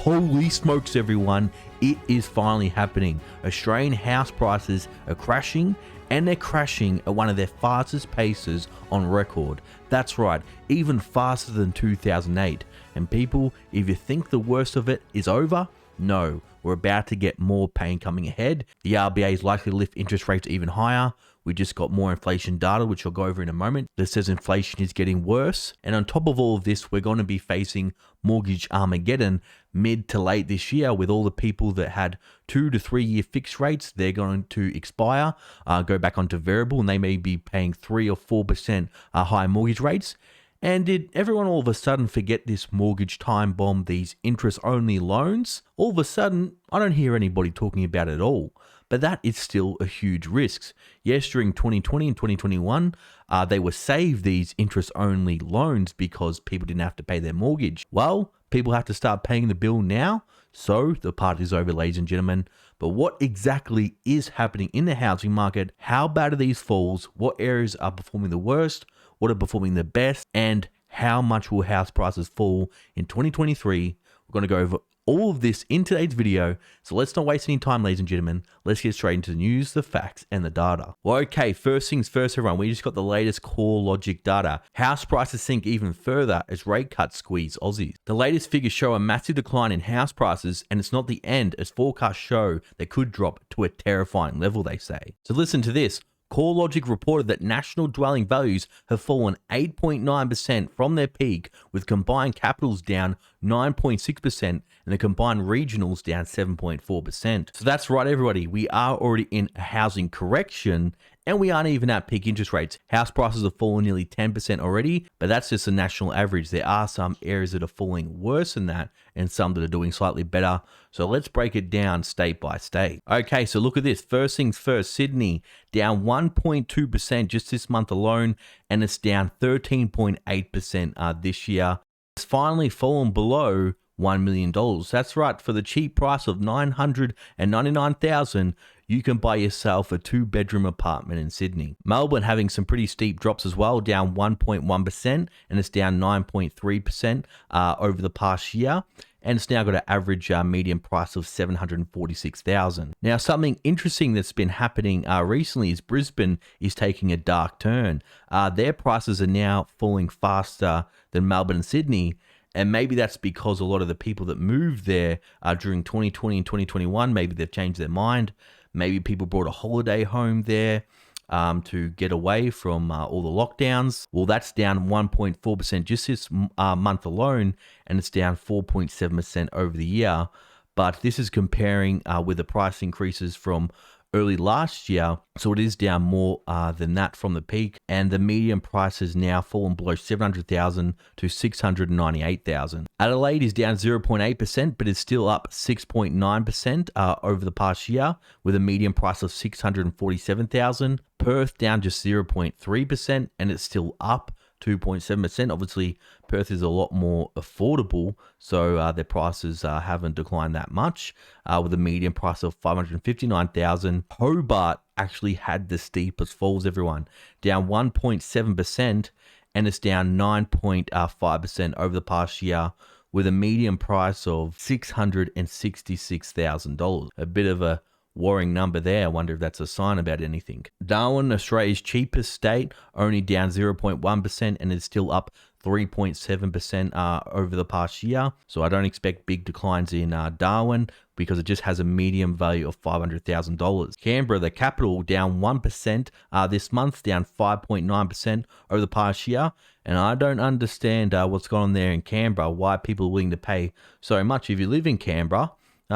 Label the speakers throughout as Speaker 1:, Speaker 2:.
Speaker 1: Holy smokes, everyone. It is finally happening. Australian house prices are crashing, and they're crashing at one of their fastest paces on record. That's right, even faster than 2008. And people, if you think the worst of it is over, no, we're about to get more pain coming ahead. The RBA is likely to lift interest rates even higher. We just got more inflation data, which I'll go over in a moment, that says inflation is getting worse. And on top of all of this, we're going to be facing mortgage Armageddon mid to late this year, with all the people that had 2 to 3 year fixed rates. They're going to expire, go back onto variable, and they may be paying 3 or 4% higher mortgage rates. And did everyone all of a sudden forget this mortgage time bomb, these interest-only loans? All of a sudden, I don't hear anybody talking about it at all. But that is still a huge risk. Yes, during 2020 and 2021, they were saved these interest-only loans because people didn't have to pay their mortgage. Well, people have to start paying the bill now, so the party's over, ladies and gentlemen. But what exactly is happening in the housing market? How bad are these falls? What areas are performing the worst? What are performing the best? And how much will house prices fall in 2023? We're going to go over all of this in today's video, so let's not waste any time, ladies and gentlemen. Let's get straight into the news, the facts, and the data. Well, okay, first things first, everyone. We just got the latest core logic data. House prices sink even further as rate cuts squeeze Aussies. The latest figures show a massive decline in house prices, and it's not the end, as forecasts show they could drop to a terrifying level, they say. So listen to this. CoreLogic reported that national dwelling values have fallen 8.9% from their peak, with combined capitals down 9.6% and the combined regionals down 7.4%. So that's right, everybody. We are already in a housing correction, and we aren't even at peak interest rates. House prices have fallen nearly 10% already, but that's just a national average. There are some areas that are falling worse than that and some that are doing slightly better. So let's break it down state by state. Okay, so look at this. First things first, Sydney down 1.2% just this month alone, and it's down 13.8% this year. It's finally fallen below $1 million. That's right, for the cheap price of $999,000, you can buy yourself a 2-bedroom apartment in Sydney. Melbourne having some pretty steep drops as well, down 1.1%, and it's down 9.3% over the past year. And it's now got an average median price of $746,000. Now, something interesting that's been happening recently is Brisbane is taking a dark turn. Their prices are now falling faster than Melbourne and Sydney. And maybe that's because a lot of the people that moved there during 2020 and 2021, maybe they've changed their mind. Maybe people brought a holiday home there to get away from all the lockdowns. Well, that's down 1.4% just this month alone, and it's down 4.7% over the year. But this is comparing with the price increases from early last year, so it is down more than that from the peak, and the median price has now fallen below $700,000 to $698,000. Adelaide is down 0.8%, but is still up 6.9% over the past year, with a median price of $647,000. Perth down just 0.3%, and it's still up 2.7%. Obviously, Perth is a lot more affordable, so their prices haven't declined that much, with a median price of $559,000. Hobart actually had the steepest falls, everyone, down 1.7%, and it's down 9.5% over the past year, with a median price of $666,000. A bit of a worrying number there. I wonder if that's a sign about anything. Darwin, Australia's cheapest state, only down 0.1%, and is still up 3.7% over the past year. So I don't expect big declines in Darwin, because it just has a median value of $500,000. Canberra, the capital, down 1% this month, down 5.9% over the past year. And I don't understand what's going on there in Canberra, why people are willing to pay so much. If you live in Canberra,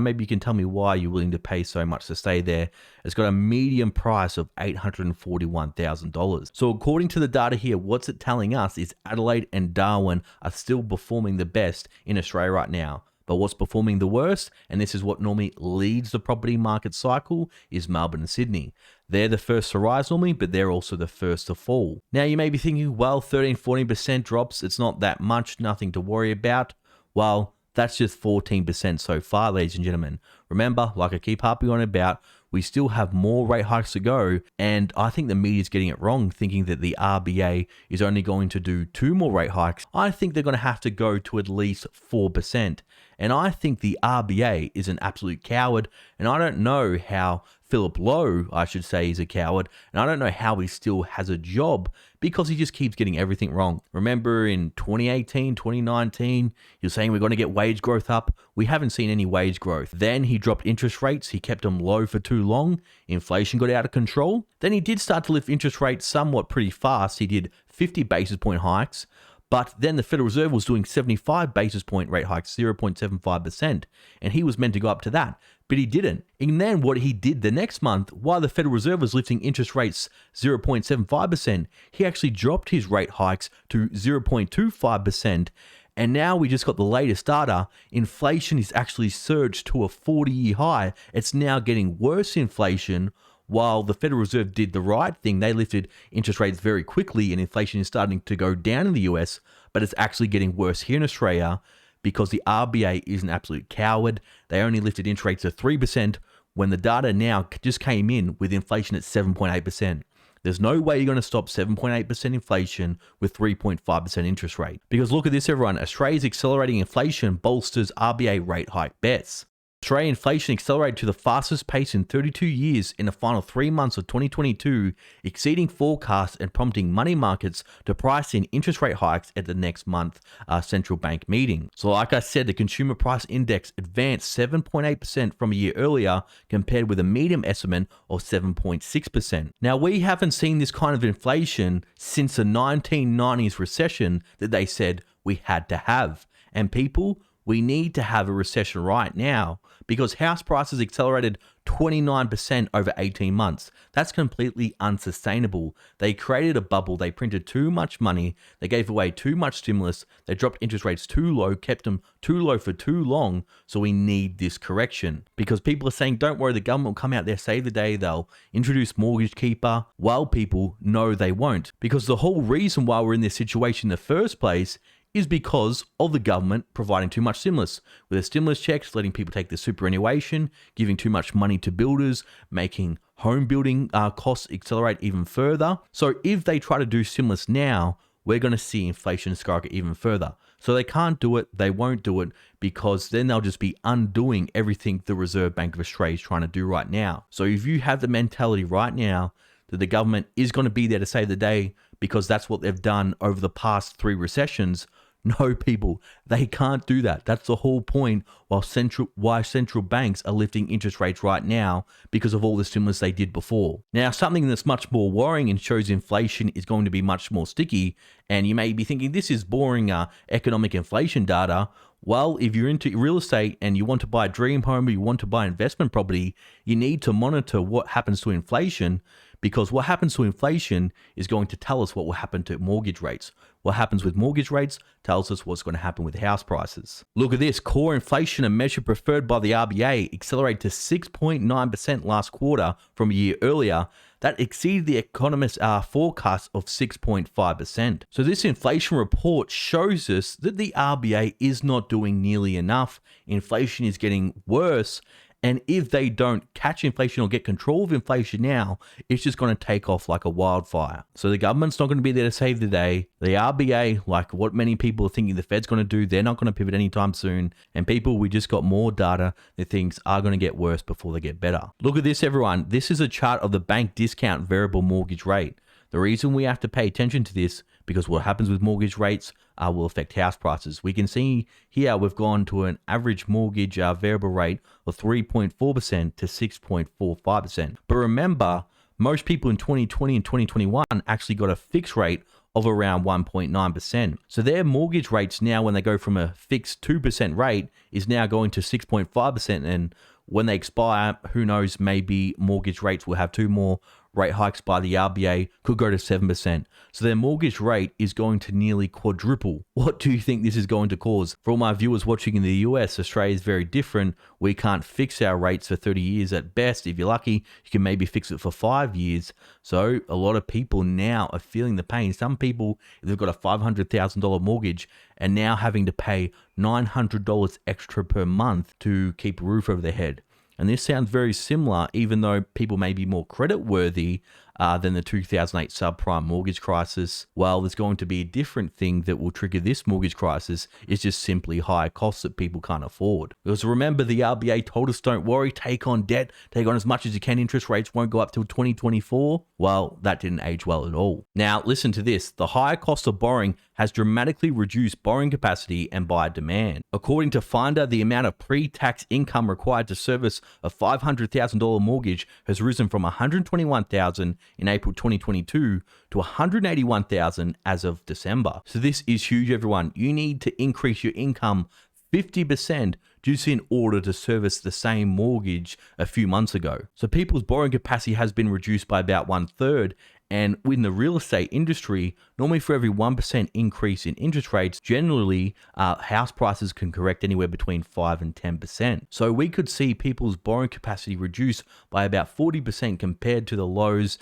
Speaker 1: maybe you can tell me why you're willing to pay so much to stay there. It's got a median price of $841,000. So according to the data here, what's it telling us is Adelaide and Darwin are still performing the best in Australia right now. But what's performing the worst, and this is what normally leads the property market cycle, is Melbourne and Sydney. They're the first to rise normally, but they're also the first to fall. Now you may be thinking, well, 13-14% drops, it's not that much, nothing to worry about. Well, that's just 14% so far, ladies and gentlemen. Remember, like I keep harping on about, we still have more rate hikes to go, and I think the media's getting it wrong, thinking that the RBA is only going to do 2 more rate hikes. I think they're going to have to go to at least 4%. And I think the RBA is an absolute coward. And I don't know how Philip Lowe, I should say, is a coward. And I don't know how he still has a job because he just keeps getting everything wrong. Remember in 2018, 2019, you're saying we're going to get wage growth up. We haven't seen any wage growth. Then he dropped interest rates. He kept them low for too long. Inflation got out of control. Then he did start to lift interest rates somewhat pretty fast. He did 50 basis point hikes. But then the Federal Reserve was doing 75 basis point rate hikes, 0.75%, and he was meant to go up to that, but he didn't. And then what he did the next month, while the Federal Reserve was lifting interest rates 0.75%, he actually dropped his rate hikes to 0.25%. And now we just got the latest data. Inflation is actually surged to a 40-year high. It's now getting worse inflation. While the Federal Reserve did the right thing, they lifted interest rates very quickly and inflation is starting to go down in the US, but it's actually getting worse here in Australia because the RBA is an absolute coward. They only lifted interest rates to 3% when the data now just came in with inflation at 7.8%. There's no way you're going to stop 7.8% inflation with 3.5% interest rate. Because look at this, everyone. Australia's accelerating inflation bolsters RBA rate hike bets. Australian inflation accelerated to the fastest pace in 32 years in the final 3 months of 2022, exceeding forecasts and prompting money markets to price in interest rate hikes at the next month central bank meeting. So like I said, the consumer price index advanced 7.8% from a year earlier compared with a medium estimate of 7.6%. Now, we haven't seen this kind of inflation since the 1990s recession that they said we had to have. And people, we need to have a recession right now because house prices accelerated 29% over 18 months. That's completely unsustainable. They created a bubble. They printed too much money. They gave away too much stimulus. They dropped interest rates too low, kept them too low for too long. So we need this correction because people are saying, don't worry, the government will come out there, save the day. They'll introduce mortgage keeper. While people know they won't, because the whole reason why we're in this situation in the first place is because of the government providing too much stimulus. With the stimulus checks, letting people take the superannuation, giving too much money to builders, making home building costs accelerate even further. So if they try to do stimulus now, we're going to see inflation skyrocket even further. So they can't do it, they won't do it, because then they'll just be undoing everything the Reserve Bank of Australia is trying to do right now. So if you have the mentality right now that the government is going to be there to save the day because that's what they've done over the past 3 recessions, no, people, they can't do that. That's the whole point why central banks are lifting interest rates right now because of all the stimulus they did before. Now, something that's much more worrying and shows inflation is going to be much more sticky, and you may be thinking this is boring economic inflation data. Well, if you're into real estate and you want to buy a dream home or you want to buy investment property, you need to monitor what happens to inflation, because what happens to inflation is going to tell us what will happen to mortgage rates. What happens with mortgage rates tells us what's going to happen with house prices. Look at this. Core inflation, a measure preferred by the RBA, accelerated to 6.9% last quarter from a year earlier. That exceeded the economists' forecast of 6.5%. So this inflation report shows us that the RBA is not doing nearly enough. Inflation is getting worse. And if they don't catch inflation or get control of inflation now, it's just going to take off like a wildfire. So the government's not going to be there to save the day. The RBA, like what many people are thinking the Fed's going to do, they're not going to pivot anytime soon. And people, we just got more data that things are going to get worse before they get better. Look at this, everyone. This is a chart of the bank discount variable mortgage rate. The reason we have to pay attention to this, because what happens with mortgage rates will affect house prices. We can see here we've gone to an average mortgage variable rate of 3.4% to 6.45%. But remember, most people in 2020 and 2021 actually got a fixed rate of around 1.9%. So their mortgage rates now, when they go from a fixed 2% rate, is now going to 6.5%. And when they expire, who knows, maybe mortgage rates will have 2 more rate hikes by the RBA, could go to 7%. So their mortgage rate is going to nearly quadruple. What do you think this is going to cause? For all my viewers watching in the US, Australia is very different. We can't fix our rates for 30 years at best. If you're lucky, you can maybe fix it for 5 years. So a lot of people now are feeling the pain. Some people, if they've got a $500,000 mortgage, are now having to pay $900 extra per month to keep a roof over their head. And this sounds very similar, even though people may be more credit worthy, than the 2008 subprime mortgage crisis. Well, there's going to be a different thing that will trigger this mortgage crisis. It's just simply higher costs that people can't afford. Because remember, the RBA told us, don't worry, take on debt, take on as much as you can. Interest rates won't go up till 2024. Well, that didn't age well at all. Now, listen to this. The higher cost of borrowing has dramatically reduced borrowing capacity and buyer demand. According to Finder, the amount of pre-tax income required to service a $500,000 mortgage has risen from $121,000 in April 2022 to $181,000 as of December. So this is huge, everyone. You need to increase your income 50% just in order to service the same mortgage a few months ago. So people's borrowing capacity has been reduced by about 1/3. And in the real estate industry, normally for every 1% increase in interest rates, generally house prices can correct anywhere between 5 and 10%. So we could see people's borrowing capacity reduce by about 40% compared to the lows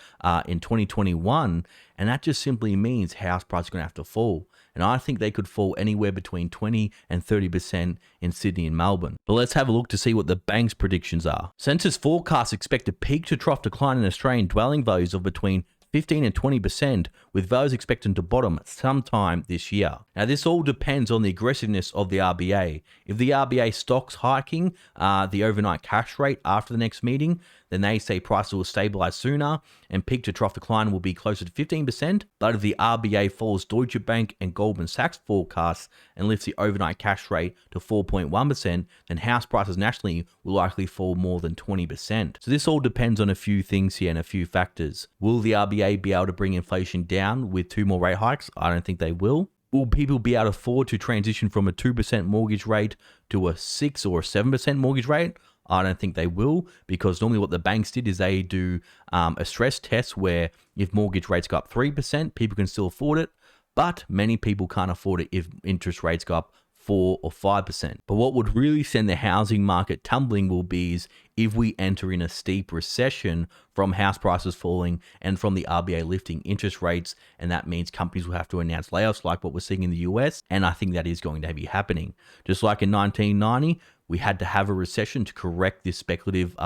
Speaker 1: in 2021. And that just simply means house prices are going to have to fall. And I think they could fall anywhere between 20 and 30% in Sydney and Melbourne. But let's have a look to see what the bank's predictions are. Census forecasts expect a peak to trough decline in Australian dwelling values of between 15 and 20%, with values expected to bottom sometime this year. Now, this all depends on the aggressiveness of the RBA. If the RBA stocks hiking the overnight cash rate after the next meeting, then they say prices will stabilize sooner and peak to trough decline will be closer to 15%. But if the RBA follows Deutsche Bank and Goldman Sachs forecasts and lifts the overnight cash rate to 4.1%, then house prices nationally will likely fall more than 20%. So this all depends on a few things here and a few factors. Will the RBA be able to bring inflation down with 2 more rate hikes? I don't think they will. Will people be able to afford to transition from a 2% mortgage rate to a 6 or 7% mortgage rate? I don't think they will, because normally what the banks did is they do a stress test where if mortgage rates go up 3%, people can still afford it, but many people can't afford it if interest rates go up 4 or 5%. But what would really send the housing market tumbling will be is if we enter in a steep recession from house prices falling and from the RBA lifting interest rates, and that means companies will have to announce layoffs like what we're seeing in the US, and I think that is going to be happening. Just like in 1990, we had to have a recession to correct this speculative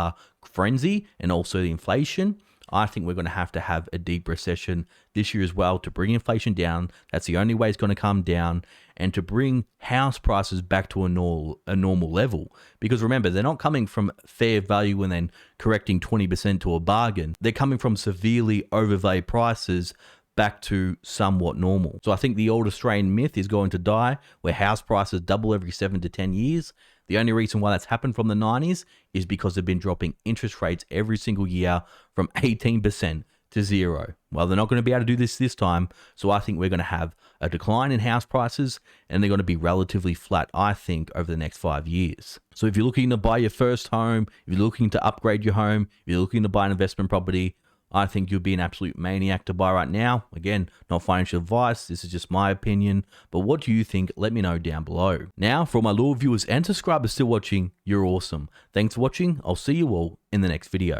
Speaker 1: frenzy and also the inflation. I think we're going to have a deep recession this year as well to bring inflation down. That's the only way it's going to come down, and to bring house prices back to a normal level. Because remember, they're not coming from fair value and then correcting 20% to a bargain. They're coming from severely overvalued prices back to somewhat normal. So I think the old Australian myth is going to die, where house prices double every 7 to 10 years. The only reason why that's happened from the 90s is because they've been dropping interest rates every single year from 18% to 0. Well, they're not going to be able to do this time, so I think we're going to have a decline in house prices, and they're going to be relatively flat, I think, over the next 5 years. So if you're looking to buy your first home, if you're looking to upgrade your home, if you're looking to buy an investment property, I think you'll be an absolute maniac to buy right now. Again, not financial advice. This is just my opinion. But what do you think? Let me know down below. Now, for my loyal viewers and subscribers still watching, you're awesome. Thanks for watching. I'll see you all in the next video.